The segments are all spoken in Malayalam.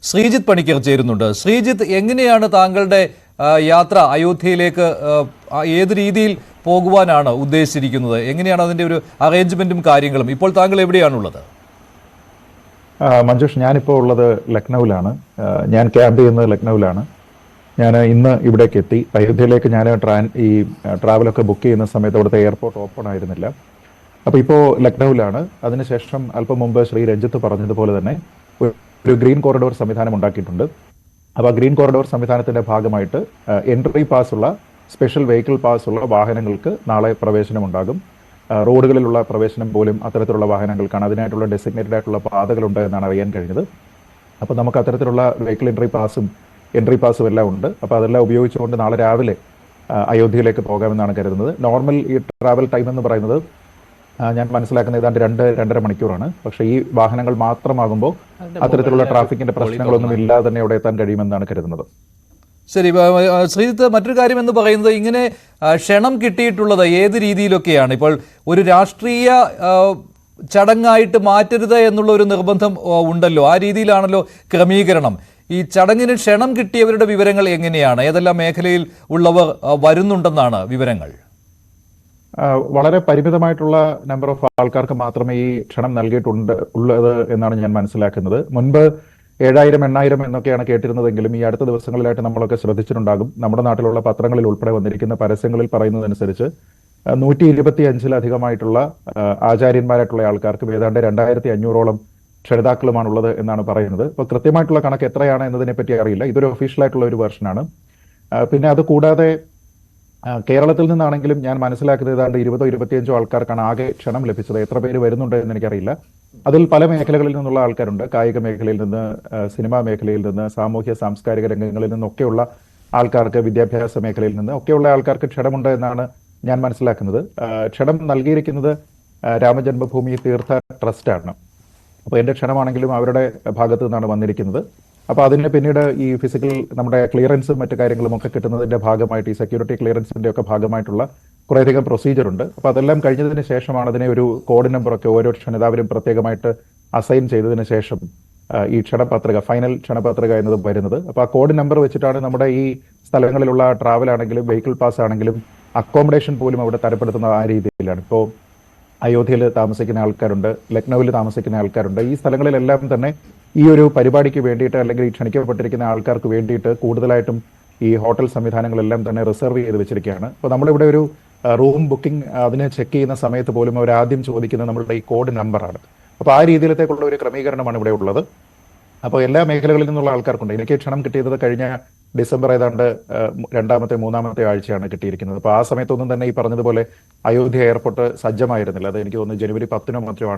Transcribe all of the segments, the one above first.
ശ്രീജിത്ത് പണിക്കർ ചേരുന്നുണ്ട്. ശ്രീജിത്ത്, എങ്ങനെയാണ് താങ്കളുടെ യാത്ര അയോധ്യയിലേക്ക് ഏത് രീതിയിൽ പോകുവാനാണ് ഉദ്ദേശിച്ചിരിക്കുന്നത്? എങ്ങനെയാണ് അതിൻ്റെ ഒരു അറേഞ്ച്മെന്റും കാര്യങ്ങളും? ഇപ്പോൾ താങ്കൾ എവിടെയാണുള്ളത്? മഞ്ജുഷ്, ഞാനിപ്പോൾ ഉള്ളത് ലക്നൌവിലാണ്. ഞാൻ ക്യാമ്പ് ചെയ്യുന്നത് ലക്നൌവിലാണ്. ഞാൻ ഇന്ന് ഇവിടേക്ക് എത്തി. അയോധ്യയിലേക്ക് ഞാൻ ട്രാവലൊക്കെ ബുക്ക് ചെയ്യുന്ന സമയത്ത് അവിടുത്തെ എയർപോർട്ട് ഓപ്പൺ ആയിരുന്നില്ല. അപ്പോൾ ഇപ്പോൾ ലക്നൌവിലാണ്. അതിനുശേഷം അല്പം മുമ്പ് ശ്രീ രഞ്ജിത്ത് പറഞ്ഞതുപോലെ തന്നെ ഒരു ഗ്രീൻ കോറിഡോർ സംവിധാനം ഉണ്ടാക്കിയിട്ടുണ്ട്. അപ്പോൾ ആ ഗ്രീൻ കോറിഡോർ സംവിധാനത്തിന്റെ ഭാഗമായിട്ട് എൻട്രി പാസ് ഉള്ള സ്പെഷ്യൽ വെഹിക്കിൾ പാസ് ഉള്ള വാഹനങ്ങൾക്ക് നാളെ പ്രവേശനം ഉണ്ടാകും. റോഡുകളിലുള്ള പ്രവേശനം പോലും അത്തരത്തിലുള്ള വാഹനങ്ങൾക്കാണ്. അതിനായിട്ടുള്ള ഡെസിഗ്നേറ്റഡ് ആയിട്ടുള്ള പാതകളുണ്ട് എന്നാണ് അറിയാൻ കഴിഞ്ഞത്. അപ്പോൾ നമുക്ക് അത്തരത്തിലുള്ള വെഹിക്കിൾ എൻട്രി പാസും എല്ലാം ഉണ്ട്. അപ്പോൾ അതെല്ലാം ഉപയോഗിച്ചുകൊണ്ട് നാളെ രാവിലെ അയോധ്യയിലേക്ക് പോകാമെന്നാണ് കരുതുന്നത്. നോർമൽ ഈ ട്രാവൽ ടൈം എന്ന് പറയുന്നത് ഞാൻ മനസ്സിലാക്കുന്നത് ഏതാണ്ട് 2-2.5 മണിക്കൂറാണ്. പക്ഷേ ഈ വാഹനങ്ങൾ മാത്രമാകുമ്പോൾ അത്തരത്തിലുള്ള ട്രാഫിക്കിന്റെ പ്രശ്നങ്ങളൊന്നും ഇല്ലാതെ തന്നെ അവിടെ എത്താൻ കഴിയുമെന്നാണ് കരുതുന്നത്. ശരി ശ്രീജിത്ത്, മറ്റൊരു കാര്യം എന്ന് പറയുന്നത്, ഇങ്ങനെ ക്ഷണം കിട്ടിയിട്ടുള്ളത് ഏത് രീതിയിലൊക്കെയാണ്? ഇപ്പോൾ ഒരു രാഷ്ട്രീയ ചടങ്ങായിട്ട് മാറ്റരുത് എന്നുള്ള ഒരു നിർബന്ധം ഉണ്ടല്ലോ, ആ രീതിയിലാണല്ലോ ക്രമീകരണം. ഈ ചടങ്ങിന് ക്ഷണം കിട്ടിയവരുടെ വിവരങ്ങൾ എങ്ങനെയാണ്? ഏതെല്ലാം മേഖലയിൽ ഉള്ളവർ വരുന്നുണ്ടെന്നാണ് വിവരങ്ങൾ? വളരെ പരിമിതമായിട്ടുള്ള നമ്പർ ഓഫ് ആൾക്കാർക്ക് മാത്രമേ ഈ ക്ഷണം ഉള്ളത് എന്നാണ് ഞാൻ മനസ്സിലാക്കുന്നത്. മുൻപ് 7,000-8,000 എന്നൊക്കെയാണ് കേട്ടിരുന്നതെങ്കിലും ഈ അടുത്ത ദിവസങ്ങളിലായിട്ട് നമ്മളൊക്കെ ശ്രദ്ധിച്ചിട്ടുണ്ടാകും. നമ്മുടെ നാട്ടിലുള്ള പത്രങ്ങളിൽ ഉൾപ്പെടെ വന്നിരിക്കുന്ന പരസ്യങ്ങളിൽ പറയുന്നതനുസരിച്ച് 125-ലധികമായിട്ടുള്ള ആചാര്യന്മാരായിട്ടുള്ള ആൾക്കാർക്ക് ഏതാണ്ട് 2,500ഓളം ക്ഷണിതാക്കളുമാണുള്ളത് എന്നാണ് പറയുന്നത്. അപ്പോൾ കൃത്യമായിട്ടുള്ള കണക്ക് എത്രയാണ് എന്നതിനെ പറ്റി അറിയില്ല. ഇതൊരു ഒഫീഷ്യലായിട്ടുള്ള ഒരു വെർഷനാണ്. പിന്നെ അത് കൂടാതെ കേരളത്തിൽ നിന്നാണെങ്കിലും ഞാൻ മനസ്സിലാക്കുന്നത് ഏതാണ്ട് 20-25 ആൾക്കാർക്കാണ് ആകെ ക്ഷണം ലഭിച്ചത്. എത്ര പേര് വരുന്നുണ്ട് എന്ന് എനിക്കറിയില്ല. അതിൽ പല മേഖലകളിൽ നിന്നുള്ള ആൾക്കാരുണ്ട്. കായിക മേഖലയിൽ നിന്ന്, സിനിമാ മേഖലയിൽ നിന്ന്, സാമൂഹ്യ സാംസ്കാരിക രംഗങ്ങളിൽ നിന്നൊക്കെയുള്ള ആൾക്കാർക്ക്, വിദ്യാഭ്യാസ മേഖലയിൽ നിന്ന് ഒക്കെയുള്ള ആൾക്കാർക്ക് ക്ഷണമുണ്ട് എന്നാണ് ഞാൻ മനസ്സിലാക്കുന്നത്. ക്ഷണം നൽകിയിരിക്കുന്നത് രാമജന്മഭൂമി തീർത്ഥ ട്രസ്റ്റാണ്. അപ്പോൾ എൻ്റെ ക്ഷണമാണെങ്കിലും അവരുടെ ഭാഗത്തു നിന്നാണ് വന്നിരിക്കുന്നത്. അപ്പോൾ അതിന് പിന്നീട് ഈ ഫിസിക്കൽ നമ്മുടെ ക്ലിയറൻസും മറ്റു കാര്യങ്ങളും ഒക്കെ കിട്ടുന്നതിന്റെ ഭാഗമായിട്ട്, ഈ സെക്യൂരിറ്റി ക്ലിയറൻസിന്റെ ഒക്കെ ഭാഗമായിട്ടുള്ള കുറേയധികം പ്രൊസീജിയർ ഉണ്ട്. അപ്പോൾ അതെല്ലാം കഴിഞ്ഞതിന് ശേഷമാണ് അതിനെ ഒരു കോഡ് നമ്പറൊക്കെ ഓരോ ക്ഷണിതാവിനും പ്രത്യേകമായിട്ട് അസൈൻ ചെയ്തതിന് ശേഷം ഈ ക്ഷണപത്രിക, ഫൈനൽ ക്ഷണപത്രിക എന്നത് വരുന്നത്. അപ്പോൾ ആ കോഡ് നമ്പർ വെച്ചിട്ടാണ് നമ്മുടെ ഈ സ്ഥലങ്ങളിലുള്ള ട്രാവൽ ആണെങ്കിലും വെഹിക്കിൾ പാസ് ആണെങ്കിലും അക്കോമഡേഷൻ പോലും അവിടെ തരപ്പെടുത്തുന്ന ആ രീതിയിലാണ്. ഇപ്പോൾ അയോധ്യയിൽ താമസിക്കുന്ന ആൾക്കാരുണ്ട്, ലക്നൌവിൽ താമസിക്കുന്ന ആൾക്കാരുണ്ട്. ഈ സ്ഥലങ്ങളിലെല്ലാം തന്നെ ഈ ഒരു പരിപാടിക്ക് വേണ്ടിയിട്ട് അല്ലെങ്കിൽ ഈ ക്ഷണിക്കപ്പെട്ടിരിക്കുന്ന ആൾക്കാർക്ക് വേണ്ടിയിട്ട് കൂടുതലായിട്ടും ഈ ഹോട്ടൽ സംവിധാനങ്ങളെല്ലാം തന്നെ റിസർവ് ചെയ്ത് വെച്ചിരിക്കുകയാണ്. അപ്പോൾ നമ്മളിവിടെ ഒരു റൂം ബുക്കിംഗ് അതിന് ചെക്ക് ചെയ്യുന്ന സമയത്ത് പോലും അവർ ആദ്യം ചോദിക്കുന്നത് നമ്മളുടെ ഈ കോഡ് നമ്പറാണ്. അപ്പോൾ ആ രീതിയിലത്തേക്കുള്ള ഒരു ക്രമീകരണമാണ് ഇവിടെ ഉള്ളത്. അപ്പോൾ എല്ലാ മേഖലകളിൽ നിന്നുള്ള ആൾക്കാർക്കുണ്ട്. എനിക്ക് ക്ഷണം കിട്ടിയത് കഴിഞ്ഞ ഡിസംബർ ഏതാണ്ട് 2-3 ആഴ്ചയാണ് കിട്ടിയിരിക്കുന്നത്. അപ്പോൾ ആ സമയത്തൊന്നും തന്നെ ഈ പറഞ്ഞതുപോലെ അയോധ്യ എയർപോർട്ട് സജ്ജമായിരുന്നില്ല. അത് എനിക്ക് തോന്നുന്നു ജനുവരി 10 മറ്റോ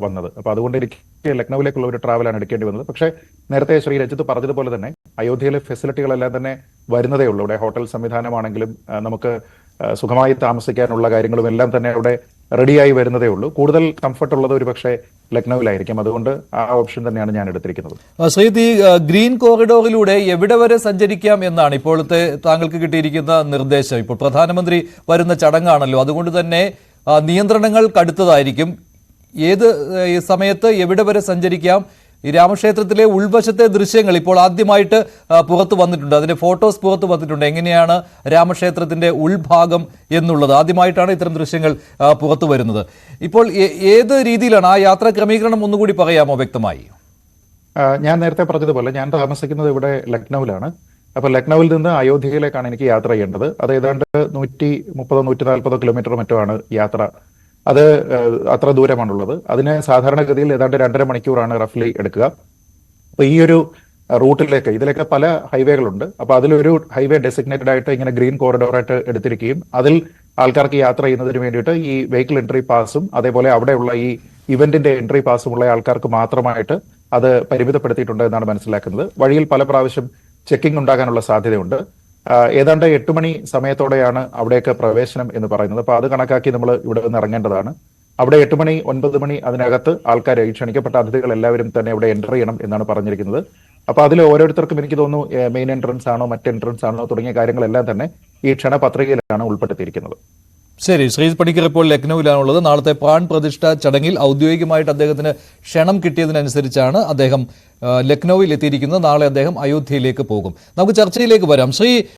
വന്നത്. അപ്പോൾ അതുകൊണ്ട് എനിക്ക് ലക്നൌവിലേക്കുള്ള ഒരു ട്രാവലാണ് എടുക്കേണ്ടി വന്നത്. പക്ഷേ നേരത്തെ ശ്രീ രഞ്ജിത്ത് പറഞ്ഞതുപോലെ തന്നെ അയോധ്യയിലെ ഫെസിലിറ്റികളെല്ലാം തന്നെ വരുന്നതേ ഉള്ളൂ. ഇവിടെ ഹോട്ടൽ സംവിധാനമാണെങ്കിലും നമുക്ക് സുഖമായി താമസിക്കാനുള്ള കാര്യങ്ങളും എല്ലാം തന്നെ അവിടെ റെഡിയായി വരുന്നതേ ഉള്ളൂ. കൂടുതൽ കംഫർട്ട് ഉള്ളത് ഒരു പക്ഷേ ലക്നൌവിലായിരിക്കും. അതുകൊണ്ട് ആ ഓപ്ഷൻ തന്നെയാണ് ഞാൻ എടുത്തിരിക്കുന്നത്. ശ്രീതി, ഗ്രീൻ കോറിഡോറിലൂടെ എവിടെ വരെ സഞ്ചരിക്കാം എന്നാണ് ഇപ്പോഴത്തെ താങ്കൾക്ക് കിട്ടിയിരിക്കുന്ന നിർദ്ദേശം? ഇപ്പോൾ പ്രധാനമന്ത്രി വരുന്ന ചടങ്ങാണല്ലോ, അതുകൊണ്ട് തന്നെ നിയന്ത്രണങ്ങൾ കടുത്തതായിരിക്കും. ഏത് സമയത്ത് എവിടെ വരെ സഞ്ചരിക്കാം? ഈ രാമക്ഷേത്രത്തിലെ ഉൾവശത്തെ ദൃശ്യങ്ങൾ ഇപ്പോൾ ആദ്യമായിട്ട് പുറത്തു വന്നിട്ടുണ്ട്. അതിന്റെ ഫോട്ടോസ് പുറത്തു വന്നിട്ടുണ്ട്. എങ്ങനെയാണ് രാമക്ഷേത്രത്തിന്റെ ഉൾഭാഗം എന്നുള്ളത് ആദ്യമായിട്ടാണ് ഇത്തരം ദൃശ്യങ്ങൾ പുറത്തു വരുന്നത്. ഇപ്പോൾ ഏത് രീതിയിലാണ് ആ യാത്രാ ക്രമീകരണം ഒന്നുകൂടി പറയാമോ വ്യക്തമായി? ഞാൻ നേരത്തെ പറഞ്ഞതുപോലെ ഞാൻ താമസിക്കുന്നത് ഇവിടെ ലക്നൌവിലാണ്. അപ്പൊ ലക്നൌവിൽ നിന്ന് അയോധ്യയിലേക്കാണ് എനിക്ക് യാത്ര ചെയ്യേണ്ടത്. അത് ഏതാണ്ട് 130-140 കിലോമീറ്റർ മറ്റോ ആണ് യാത്ര. അത് അത്ര ദൂരമാണുള്ളത്. അതിന് സാധാരണഗതിയിൽ ഏതാണ്ട് 2.5 മണിക്കൂറാണ് റഫ്ലി എടുക്കുക. അപ്പൊ ഈ ഒരു റൂട്ടിലേക്ക് ഇതിലേക്ക് പല ഹൈവേകളുണ്ട്. അപ്പൊ അതിലൊരു ഹൈവേ ഡെസിഗ്നേറ്റഡ് ആയിട്ട് ഇങ്ങനെ ഗ്രീൻ കോറിഡോറായിട്ട് എടുത്തിരിക്കുകയും അതിൽ ആൾക്കാർക്ക് യാത്ര ചെയ്യുന്നതിന് വേണ്ടിയിട്ട് ഈ വെഹിക്കിൾ എൻട്രി പാസും അതേപോലെ അവിടെയുള്ള ഈ ഇവന്റിന്റെ എൻട്രി പാസും ഉള്ള ആൾക്കാർക്ക് മാത്രമായിട്ട് അത് പരിമിതപ്പെടുത്തിയിട്ടുണ്ട് എന്നാണ് മനസ്സിലാക്കുന്നത്. വഴിയിൽ പല പ്രാവശ്യം ചെക്കിംഗ് ഉണ്ടാകാനുള്ള സാധ്യതയുണ്ട്. ഏതാണ്ട് 8 മണി സമയത്തോടെയാണ് അവിടേക്ക് പ്രവേശനം എന്ന് പറയുന്നത്. അപ്പൊ അത് കണക്കാക്കി നമ്മൾ ഇവിടെ നിന്ന് ഇറങ്ങേണ്ടതാണ്. അവിടെ 8 മണി 9 മണി അതിനകത്ത് ആൾക്കാർ, ഈ ക്ഷണിക്കപ്പെട്ട അതിഥികൾ എല്ലാവരും തന്നെ അവിടെ എൻ്റർ ചെയ്യണം എന്നാണ് പറഞ്ഞിരിക്കുന്നത്. അപ്പൊ അതിൽ ഓരോരുത്തർക്കും എനിക്ക് തോന്നുന്നു മെയിൻ എൻട്രൻസ് ആണോ മറ്റ് എൻട്രൻസ് ആണോ തുടങ്ങിയ കാര്യങ്ങളെല്ലാം തന്നെ ഈ ക്ഷണപത്രികയിലാണ് ഉൾപ്പെടുത്തിയിരിക്കുന്നത്. ശരി, ശ്രീ പണിക്കർ ഇപ്പോൾ ലക്നൌവിലാണുള്ളത്. നാളത്തെ പ്രാൺ പ്രതിഷ്ഠ ചടങ്ങിൽ ഔദ്യോഗികമായിട്ട് അദ്ദേഹത്തിന് ക്ഷണം കിട്ടിയതിനനുസരിച്ചാണ് അദ്ദേഹം ലക്നൌവിൽ എത്തിയിരിക്കുന്നത്. നാളെ അദ്ദേഹം അയോധ്യയിലേക്ക് പോകും. നമുക്ക് ചർച്ചയിലേക്ക് വരാം. ശ്രീ